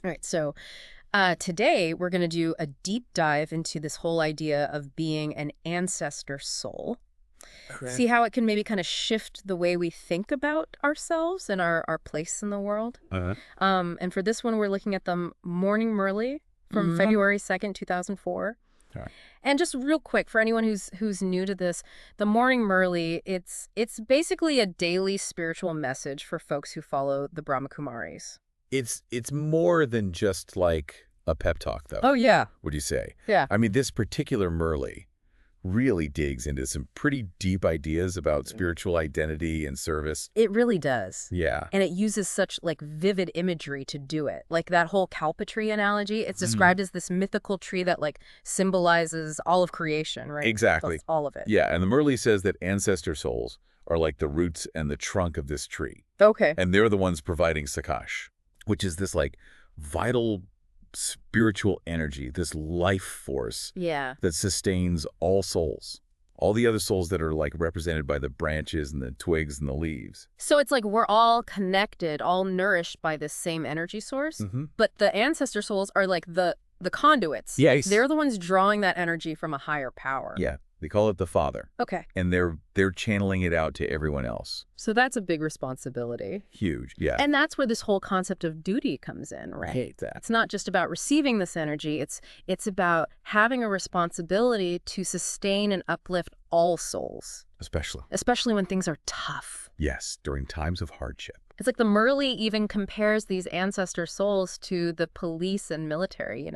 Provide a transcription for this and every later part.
All right, so today we're going to do a deep dive into this whole idea of being an ancestor soul. Okay. See how it can maybe kind of shift the way we think about ourselves and our place in the world. Uh-huh. And for this one, we're looking at the Morning Merle from February 2nd, 2004. All right. And just real quick, for anyone who's new to this, the Morning Merle, it's basically a daily spiritual message for folks who follow the Brahma Kumaris. It's more than just like a pep talk, though, Oh, yeah. would you say? Yeah. I mean, this particular Merle really digs into some pretty deep ideas about spiritual identity and service. It really does. Yeah. And it uses such like vivid imagery to do it. Like that whole Kalpa tree analogy, it's described as this mythical tree that like symbolizes all of creation, right? Exactly. That's all of it. Yeah, and the Merle says that ancestor souls are like the roots and the trunk of this tree. Okay. And they're the ones providing Sakash, which is this like vital spiritual energy, this life force Yeah. that sustains all souls, all the other souls that are like represented by the branches and the twigs and the leaves. So it's like we're all connected, all nourished by this same energy source, but the ancestor souls are like the conduits. Yes. They're the ones drawing that energy from a higher power. Yeah, they call it the Father. Okay. And they're channeling it out to everyone else. So that's a big responsibility. Huge, yeah. And that's where this whole concept of duty comes in, right? I hate that. It's not just about receiving this energy. It's about having a responsibility to sustain and uplift all souls, especially when things are tough. Yes, during times of hardship. It's like the Merle even compares these ancestor souls to the police and military,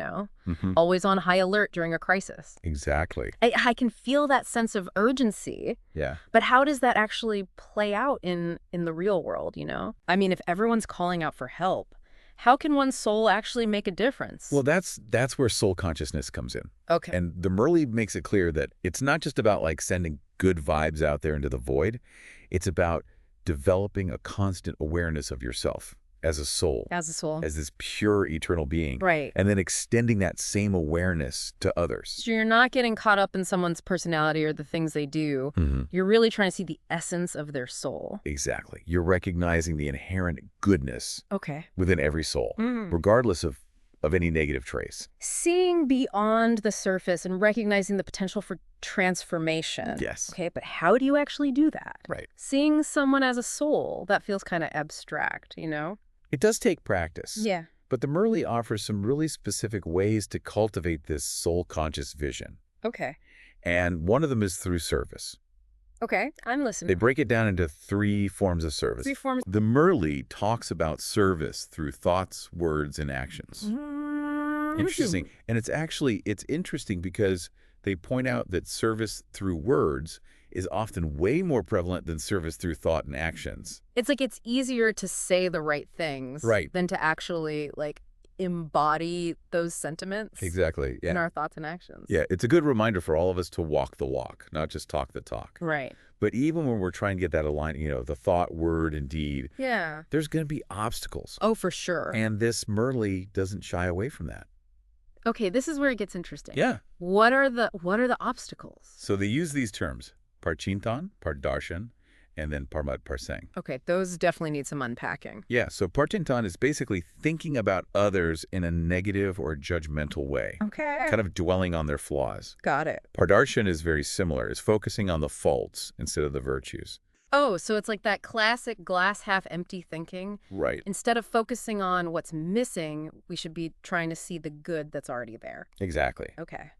always on high alert during a crisis. Exactly. I can feel that sense of urgency. Yeah. But how does that actually play out in the real world, I mean, if everyone's calling out for help, how can one's soul actually make a difference? Well, that's where soul consciousness comes in. Okay. And the Merle makes it clear that it's not just about like sending good vibes out there into the void. It's about developing a constant awareness of yourself as a soul. As a soul. As this pure eternal being. Right. And then extending that same awareness to others. So you're not getting caught up in someone's personality or the things they do. You're really trying to see the essence of their soul. Exactly. You're recognizing the inherent goodness within every soul, regardless of any negative trace. Seeing beyond the surface and recognizing the potential for transformation. Yes. Okay, but how do you actually do that? Right. Seeing someone as a soul, that feels kind of abstract, It does take practice. Yeah. But the Merle offers some really specific ways to cultivate this soul-conscious vision. Okay. And one of them is through service. Okay, I'm listening. They break it down into 3 forms of service. 3 forms. The Merle talks about service through thoughts, words, and actions. Interesting. And it's interesting because they point out that service through words is often way more prevalent than service through thought and actions. It's like it's easier to say the right things than to actually like embody those sentiments Exactly. Yeah. in our thoughts and actions. Yeah, it's a good reminder for all of us to walk the walk, not just talk the talk. Right. But even when we're trying to get that aligned, the thought, word, and deed, Yeah. there's going to be obstacles. Oh, for sure. And this Merle doesn't shy away from that. Okay, this is where it gets interesting. Yeah. What are the obstacles? So they use these terms, parchintan, pardarshan, and then parmat parsang. Okay, those definitely need some unpacking. Yeah, so parchintan is basically thinking about others in a negative or judgmental way. Okay. Kind of dwelling on their flaws. Got it. Pardarshan is very similar. It's focusing on the faults instead of the virtues. Oh, so it's like that classic glass half empty thinking. Right. Instead of focusing on what's missing, we should be trying to see the good that's already there. Exactly. Okay.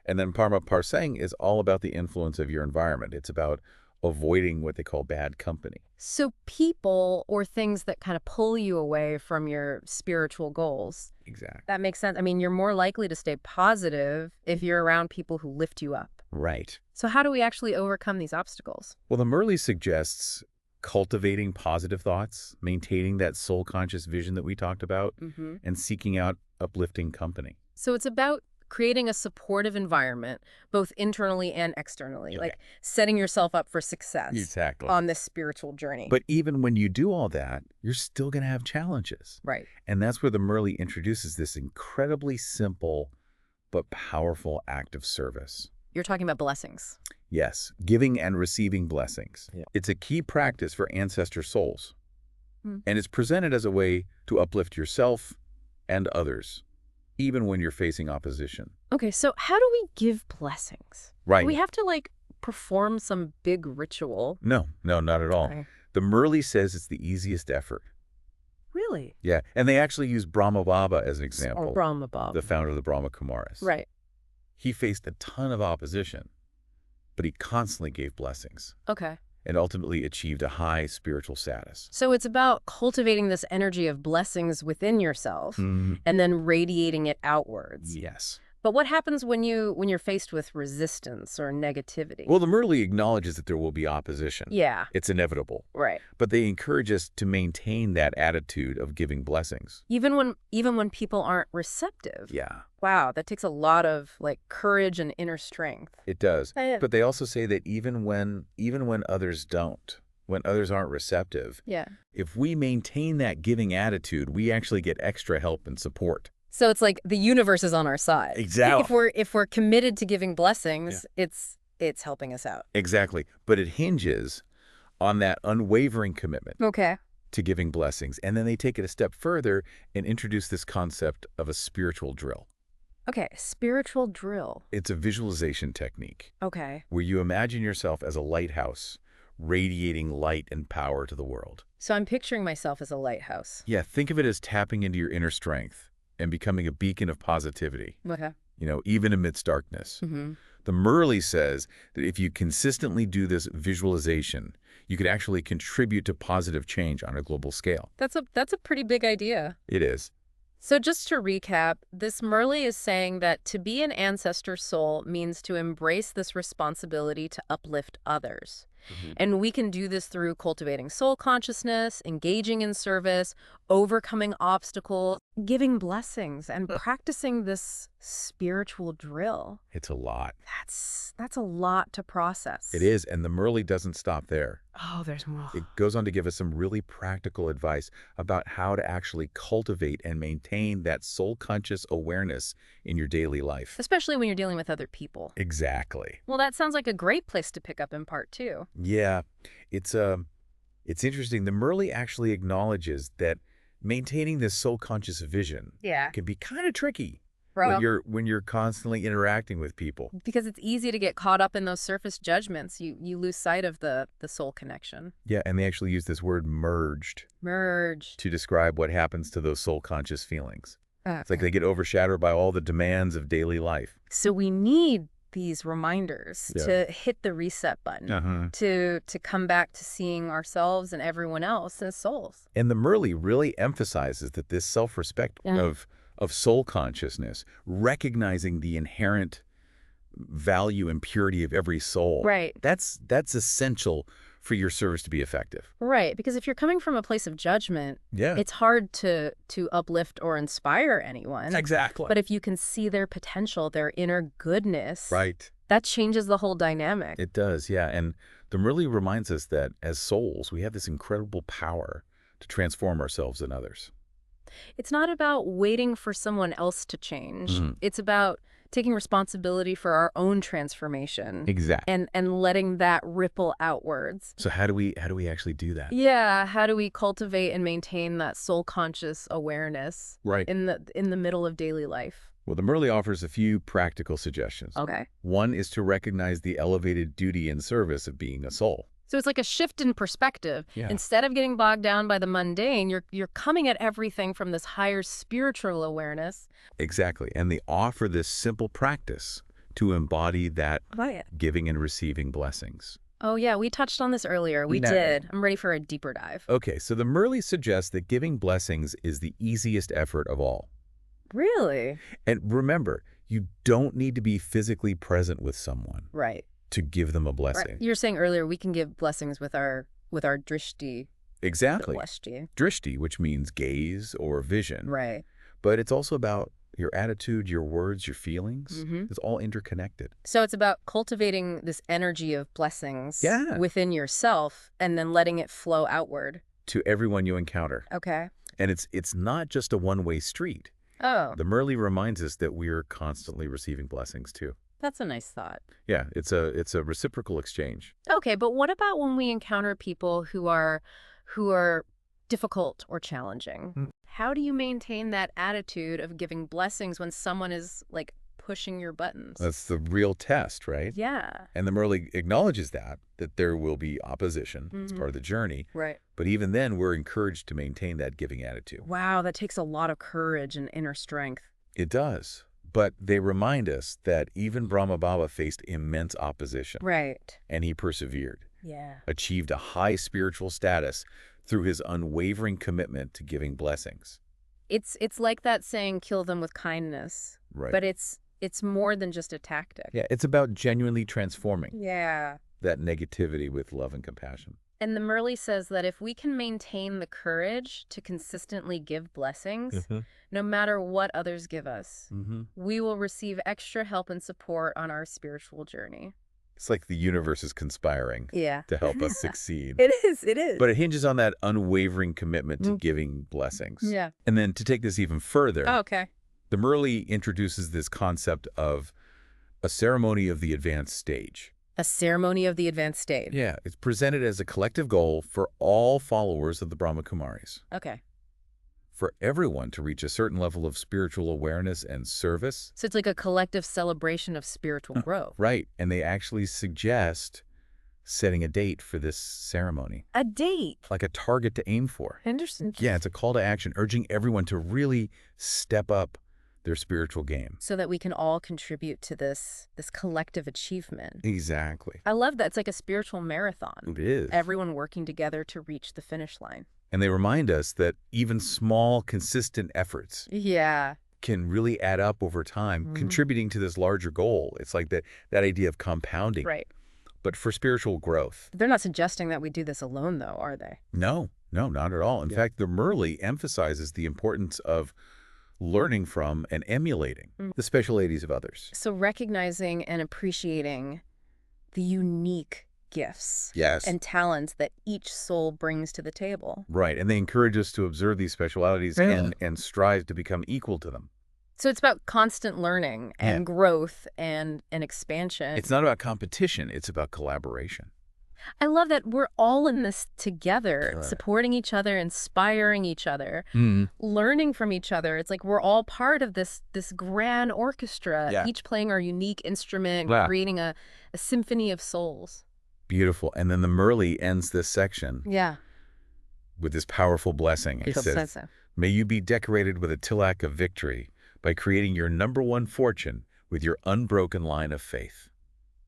And then parma parsang is all about the influence of your environment. It's about avoiding what they call bad company. So people or things that kind of pull you away from your spiritual goals. Exactly. That makes sense. I mean, you're more likely to stay positive if you're around people who lift you up. Right. So how do we actually overcome these obstacles? Well, the Merle suggests cultivating positive thoughts, maintaining that soul-conscious vision that we talked about, and seeking out uplifting company. So it's about creating a supportive environment, both internally and externally, like setting yourself up for success on this spiritual journey. But even when you do all that, you're still going to have challenges. Right. And that's where the Merle introduces this incredibly simple but powerful act of service. You're talking about blessings. Yes, giving and receiving blessings. Yeah. It's a key practice for ancestor souls. And it's presented as a way to uplift yourself, and others, even when you're facing opposition. Okay, so how do we give blessings? Right. Do we have to, like, perform some big ritual? No, not at all. Okay. The Murli says it's the easiest effort. Really? Yeah, and they actually use Brahma Baba as an example. Or Brahma Baba. The founder of the Brahma Kumaris. Right. He faced a ton of opposition, but he constantly gave blessings Okay. and ultimately achieved a high spiritual status. So it's about cultivating this energy of blessings within yourself and then radiating it outwards. Yes. But what happens when you're faced with resistance or negativity? Well, the Murli acknowledges that there will be opposition. Yeah. It's inevitable. Right. But they encourage us to maintain that attitude of giving blessings. Even when people aren't receptive. Yeah. Wow, that takes a lot of like courage and inner strength. It does. Yeah. But they also say that even when others don't, when others aren't receptive, Yeah. if we maintain that giving attitude, we actually get extra help and support. So it's like the universe is on our side. Exactly. If we're committed to giving blessings, it's helping us out. Exactly. But it hinges on that unwavering commitment Okay. to giving blessings. And then they take it a step further and introduce this concept of a spiritual drill. Okay, spiritual drill. It's a visualization technique Okay. where you imagine yourself as a lighthouse radiating light and power to the world. So I'm picturing myself as a lighthouse. Yeah, think of it as tapping into your inner strength and becoming a beacon of positivity, Okay. Even amidst darkness. Mm-hmm. The Murli says that if you consistently do this visualization, you could actually contribute to positive change on a global scale. That's a pretty big idea. It is. So just to recap, this Murli is saying that to be an ancestor soul means to embrace this responsibility to uplift others. And we can do this through cultivating soul consciousness, engaging in service, overcoming obstacles, giving blessings, and practicing this spiritual drill. It's a lot. That's a lot to process. It is, and the Murli doesn't stop there. Oh, there's more. It goes on to give us some really practical advice about how to actually cultivate and maintain that soul-conscious awareness in your daily life. Especially when you're dealing with other people. Exactly. Well, that sounds like a great place to pick up in part 2. Yeah, it's interesting. The Murli actually acknowledges that maintaining this soul-conscious vision can be kind of tricky when you're constantly interacting with people. Because it's easy to get caught up in those surface judgments. You lose sight of the soul connection. Yeah, and they actually use this word merged to describe what happens to those soul-conscious feelings. It's like they get overshadowed by all the demands of daily life. So we need these reminders to hit the reset button, to come back to seeing ourselves and everyone else as souls. And the Murli really emphasizes that this self-respect of soul consciousness, recognizing the inherent value and purity of every soul. Right. That's essential for your service to be effective. Right, because if you're coming from a place of judgment, it's hard to uplift or inspire anyone. Exactly. But if you can see their potential, their inner goodness, that changes the whole dynamic. It does, yeah. And the Murli reminds us that as souls, we have this incredible power to transform ourselves and others. It's not about waiting for someone else to change. It's about taking responsibility for our own transformation. Exactly. And letting that ripple outwards. So how do we actually do that? Yeah, how do we cultivate and maintain that soul conscious awareness in the middle of daily life? Well, the Murli offers a few practical suggestions. Okay. One is to recognize the elevated duty and service of being a soul. So it's like a shift in perspective. Yeah. Instead of getting bogged down by the mundane, you're coming at everything from this higher spiritual awareness. Exactly. And they offer this simple practice to embody that giving and receiving blessings. Oh, yeah. We touched on this earlier. We did. I'm ready for a deeper dive. Okay. So the Murli suggests that giving blessings is the easiest effort of all. Really? And remember, you don't need to be physically present with someone. Right. To give them a blessing. Right. You were saying earlier we can give blessings with our drishti. Exactly. Drishti. Drishti, which means gaze or vision. Right. But it's also about your attitude, your words, your feelings. It's all interconnected. So it's about cultivating this energy of blessings within yourself and then letting it flow outward. To everyone you encounter. Okay. And it's not just a one-way street. Oh. The Murli reminds us that we're constantly receiving blessings too. That's a nice thought. Yeah, it's a reciprocal exchange. Okay, but what about when we encounter people who are difficult or challenging. How do you maintain that attitude of giving blessings when someone is, like, pushing your buttons? That's the real test, right? Yeah. And the Merle acknowledges that there will be opposition. It's part of the journey. Right. But even then, we're encouraged to maintain that giving attitude. Wow, that takes a lot of courage and inner strength. It does. But they remind us that even Brahma Baba faced immense opposition. Right. And he persevered, Yeah. achieved a high spiritual status through his unwavering commitment to giving blessings. It's like that saying, kill them with kindness. Right. But it's more than just a tactic. Yeah, it's about genuinely transforming Yeah. that negativity with love and compassion. And the Merle says that if we can maintain the courage to consistently give blessings, no matter what others give us, we will receive extra help and support on our spiritual journey. It's like the universe is conspiring to help us succeed. It is. But it hinges on that unwavering commitment to giving blessings. Yeah. And then to take this even further, Oh, okay. the Merle introduces this concept of a ceremony of the advanced stage. A ceremony of the advanced stage. Yeah, it's presented as a collective goal for all followers of the Brahma Kumaris. Okay. For everyone to reach a certain level of spiritual awareness and service. So it's like a collective celebration of spiritual growth. Right. And they actually suggest setting a date for this ceremony. A date. Like a target to aim for. Interesting. Yeah, it's a call to action, urging everyone to really step up their spiritual game. So that we can all contribute to this collective achievement. Exactly. I love that. It's like a spiritual marathon. It is. Everyone working together to reach the finish line. And they remind us that even small, consistent efforts can really add up over time, contributing to this larger goal. It's like that idea of compounding. Right. But for spiritual growth. They're not suggesting that we do this alone, though, are they? No, not at all. In fact, the Merle emphasizes the importance of learning from and emulating the specialities of others. So recognizing and appreciating the unique gifts and talents that each soul brings to the table. Right. And they encourage us to observe these specialities and strive to become equal to them. So it's about constant learning and growth and expansion. It's not about competition. It's about collaboration. I love that we're all in this together, supporting each other, inspiring each other, learning from each other. It's like we're all part of this grand orchestra, each playing our unique instrument, creating a symphony of souls. Beautiful. And then the Merle ends this section with this powerful blessing. It says, may you be decorated with a tilak of victory by creating your #1 fortune with your unbroken line of faith.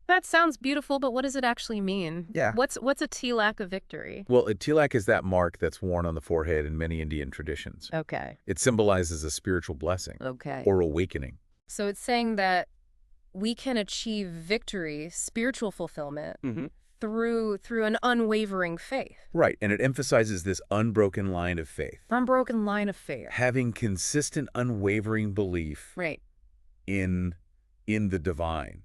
That sounds beautiful, but what does it actually mean? Yeah. What's a tilak of victory? Well, a tilak is that mark that's worn on the forehead in many Indian traditions. Okay. It symbolizes a spiritual blessing or awakening. So it's saying that we can achieve victory, spiritual fulfillment, through an unwavering faith. Right, and it emphasizes this unbroken line of faith. Unbroken line of faith. Having consistent, unwavering belief in the divine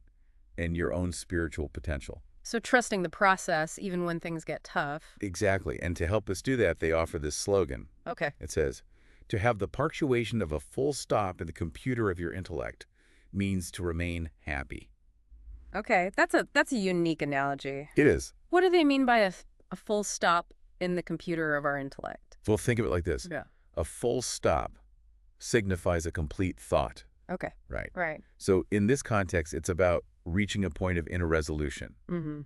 and your own spiritual potential. So trusting the process even when things get tough. Exactly, and to help us do that, they offer this slogan. Okay. It says, to have the punctuation of a full stop in the computer of your intellect means to remain happy. Okay, that's a unique analogy. It is. What do they mean by a full stop in the computer of our intellect? Well, think of it like this. Yeah. A full stop signifies a complete thought. Okay. Right. So in this context, it's about reaching a point of inner resolution.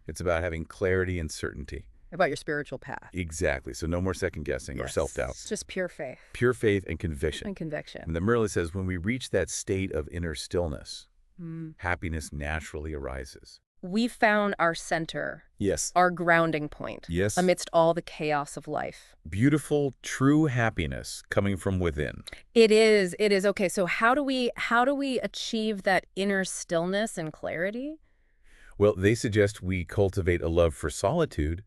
It's about having clarity and certainty. About your spiritual path. Exactly. So no more second guessing or self-doubt. It's just pure faith. Pure faith and conviction. And the Merle says when we reach that state of inner stillness, happiness naturally arises. We found our center. Yes. Our grounding point. Yes. Amidst all the chaos of life. Beautiful, true happiness coming from within. It is. Okay, so how do we achieve that inner stillness and clarity? Well, they suggest we cultivate a love for solitude.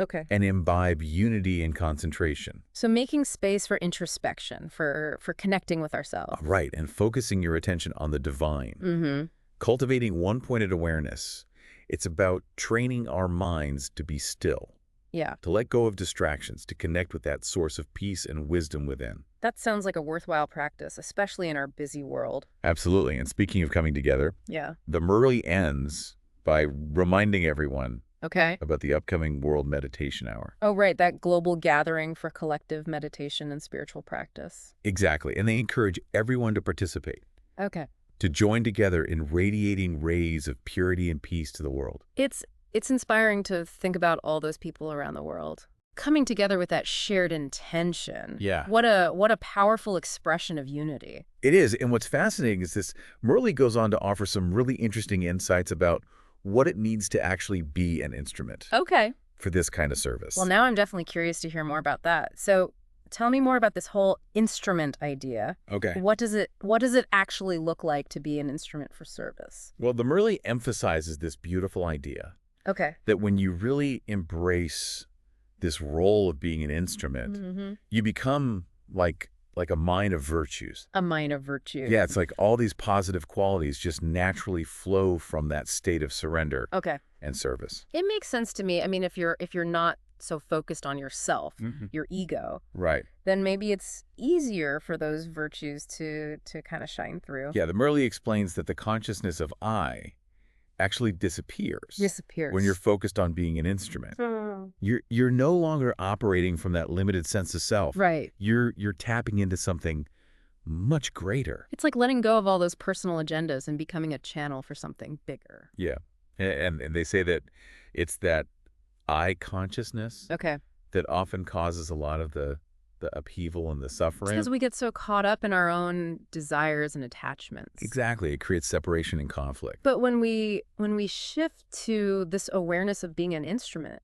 Okay. And imbibe unity and concentration. So making space for introspection, for connecting with ourselves. Right, and focusing your attention on the divine. Cultivating one-pointed awareness. It's about training our minds to be still. Yeah. To let go of distractions, to connect with that source of peace and wisdom within. That sounds like a worthwhile practice, especially in our busy world. Absolutely. And speaking of coming together, the Merle ends by reminding everyone Okay. about the upcoming World Meditation Hour. Oh, right, that global gathering for collective meditation and spiritual practice. Exactly. And they encourage everyone to participate, Okay. to join together in radiating rays of purity and peace to the world. It's inspiring to think about all those people around the world coming together with that shared intention. Yeah. What a powerful expression of unity. It is. And what's fascinating is this Murley goes on to offer some really interesting insights about what it needs to actually be an instrument Okay. for this kind of service. Well, now I'm definitely curious to hear more about that. So tell me more about this whole instrument idea. Okay. What does it actually look like to be an instrument for service? Well, the Murley emphasizes this beautiful idea Okay. that when you really embrace this role of being an instrument, Mm-hmm. you become like a mine of virtues. A mine of virtue. Yeah, it's like all these positive qualities just naturally flow from that state of surrender Okay. and service. It makes sense to me. I mean, if you're not so focused on yourself, your ego, Right. then maybe it's easier for those virtues to kind of shine through. Yeah, the Murley explains that the consciousness of I actually disappears Disappears. when you're focused on being an instrument. You're no longer operating from that limited sense of self. Right. You're tapping into something much greater. It's like letting go of all those personal agendas and becoming a channel for something bigger. Yeah. And they say that it's that I consciousness Okay. that often causes a lot of the upheaval and the suffering. Because we get so caught up in our own desires and attachments. Exactly. It creates separation and conflict. But when we shift to this awareness of being an instrument,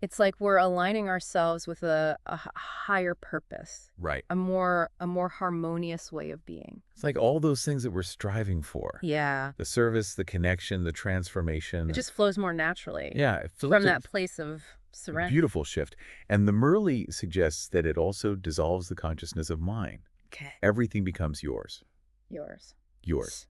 it's like we're aligning ourselves with a higher purpose, Right. a more harmonious way of being. It's like all those things that we're striving for. Yeah. The service, the connection, the transformation. It just flows more naturally. Yeah. It feels From like that place of surrender. beautiful shift. And the Murley suggests that it also dissolves the consciousness of mine. Okay. Everything becomes yours. Yours. Yours.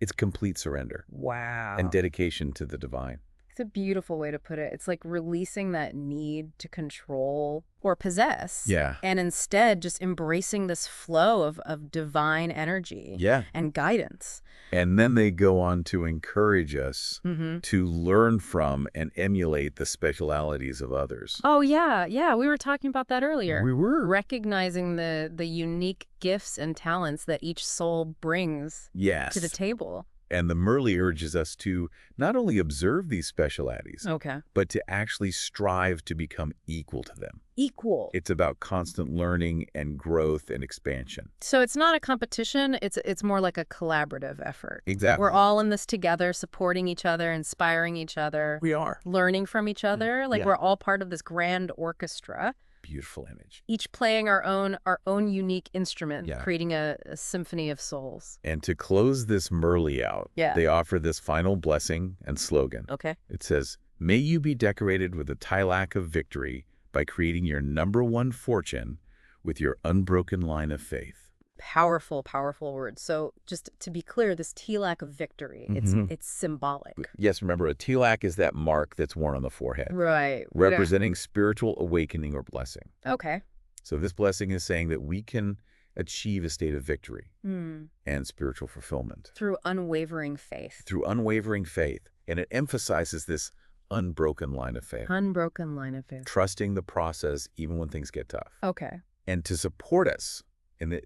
It's complete surrender Wow. and dedication to the divine. It's a beautiful way to put it. It's like releasing that need to control or possess. Yeah. And instead just embracing this flow of divine energy Yeah. and guidance. And then they go on to encourage us Mm-hmm. to learn from and emulate the specialities of others. Oh, yeah. Yeah, we were talking about that earlier. We were. Recognizing the unique gifts and talents that each soul brings Yes. to the table. And the Murley urges us to not only observe these specialities, Okay. but to actually strive to become equal to them. Equal. It's about constant learning and growth and expansion. So it's not a competition. It's more like a collaborative effort. Exactly. We're all in this together, supporting each other, inspiring each other, We are. learning from each other. Like Yeah. we're all part of this grand orchestra, Beautiful image. each playing our own unique instrument, Yeah. creating a symphony of souls. And to close this Murley out, Yeah. they offer this final blessing and slogan. Okay. It says, "May you be decorated with a tilak of victory by creating your #1 fortune with your unbroken line of faith." Powerful, powerful words. So just to be clear, this tilak of victory, it's symbolic. Yes, remember, a tilak is that mark that's worn on the forehead, Right. representing spiritual awakening or blessing. Okay. So this blessing is saying that we can achieve a state of victory Hmm. and spiritual fulfillment Through unwavering faith. through unwavering faith. And it emphasizes this unbroken line of faith, Unbroken line of faith. trusting the process even when things get tough. Okay. And to support us, and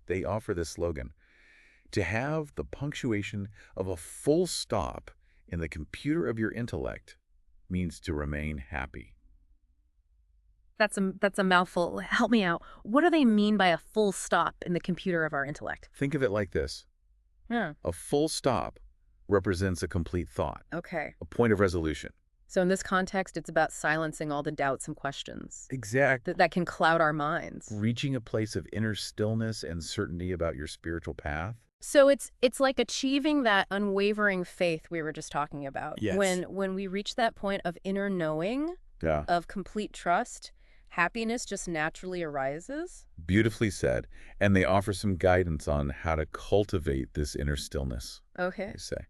they offer this slogan, to have the punctuation of a full stop in the computer of your intellect means to remain happy. That's a mouthful. Help me out. What do they mean by a full stop in the computer of our intellect? Think of it like this. Yeah. A full stop represents a complete thought, Okay. a point of resolution. So in this context, it's about silencing all the doubts and questions Exact. that can cloud our minds. Reaching a place of inner stillness and certainty about your spiritual path. So it's like achieving that unwavering faith we were just talking about. Yes. When we reach that point of inner knowing, Yeah. of complete trust, happiness just naturally arises. Beautifully said. And they offer some guidance on how to cultivate this inner stillness, Okay. they say.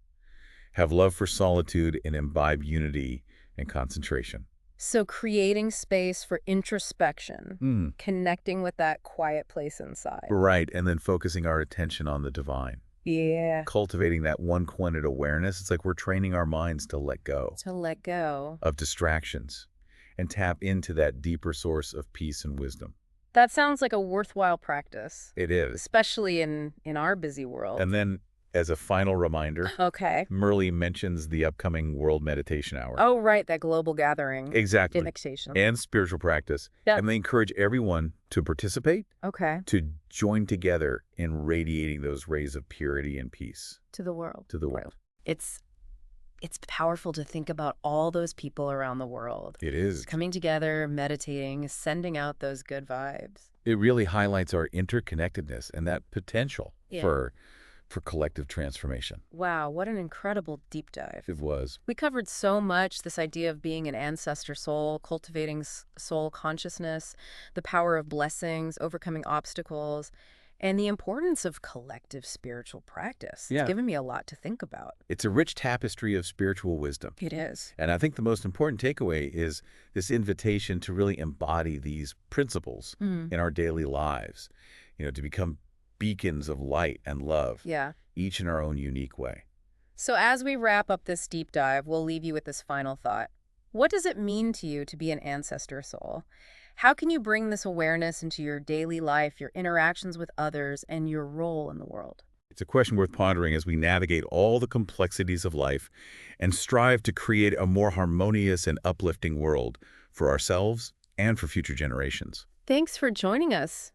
Have love for solitude and imbibe unity and concentration. So creating space for introspection, connecting with that quiet place inside. Right. And then focusing our attention on the divine. Yeah. cultivating that one-pointed awareness. It's like we're training our minds to let go To let go. of distractions and tap into that deeper source of peace and wisdom. That sounds like a worthwhile practice, It is. especially in our busy And world. then, as a final reminder, Okay. Murley mentions the upcoming World Meditation Hour. Oh, right, that global gathering. Exactly. Meditation. And spiritual practice. Yep. And they encourage everyone to participate, Okay. to join together in radiating those rays of purity and peace To the world. to the world. It's powerful to think about all those people around the world It is. coming together, meditating, sending out those good vibes. It really highlights our interconnectedness and that potential Yeah. for collective transformation. Wow, what an incredible deep dive. It was. We covered so much, this idea of being an ancestor soul, cultivating soul consciousness, the power of blessings, overcoming obstacles, and the importance of collective spiritual practice. Yeah. It's given me a lot to think about. It's a rich tapestry of spiritual wisdom. It is. And I think the most important takeaway is this invitation to really embody these principles in our daily lives, to become beacons of light and love, Yeah. each in our own unique way. So as we wrap up this deep dive, we'll leave you with this final thought. What does it mean to you to be an ancestor soul? How can you bring this awareness into your daily life, your interactions with others, and your role in the world? It's a question worth pondering as we navigate all the complexities of life and strive to create a more harmonious and uplifting world for ourselves and for future generations. Thanks for joining us.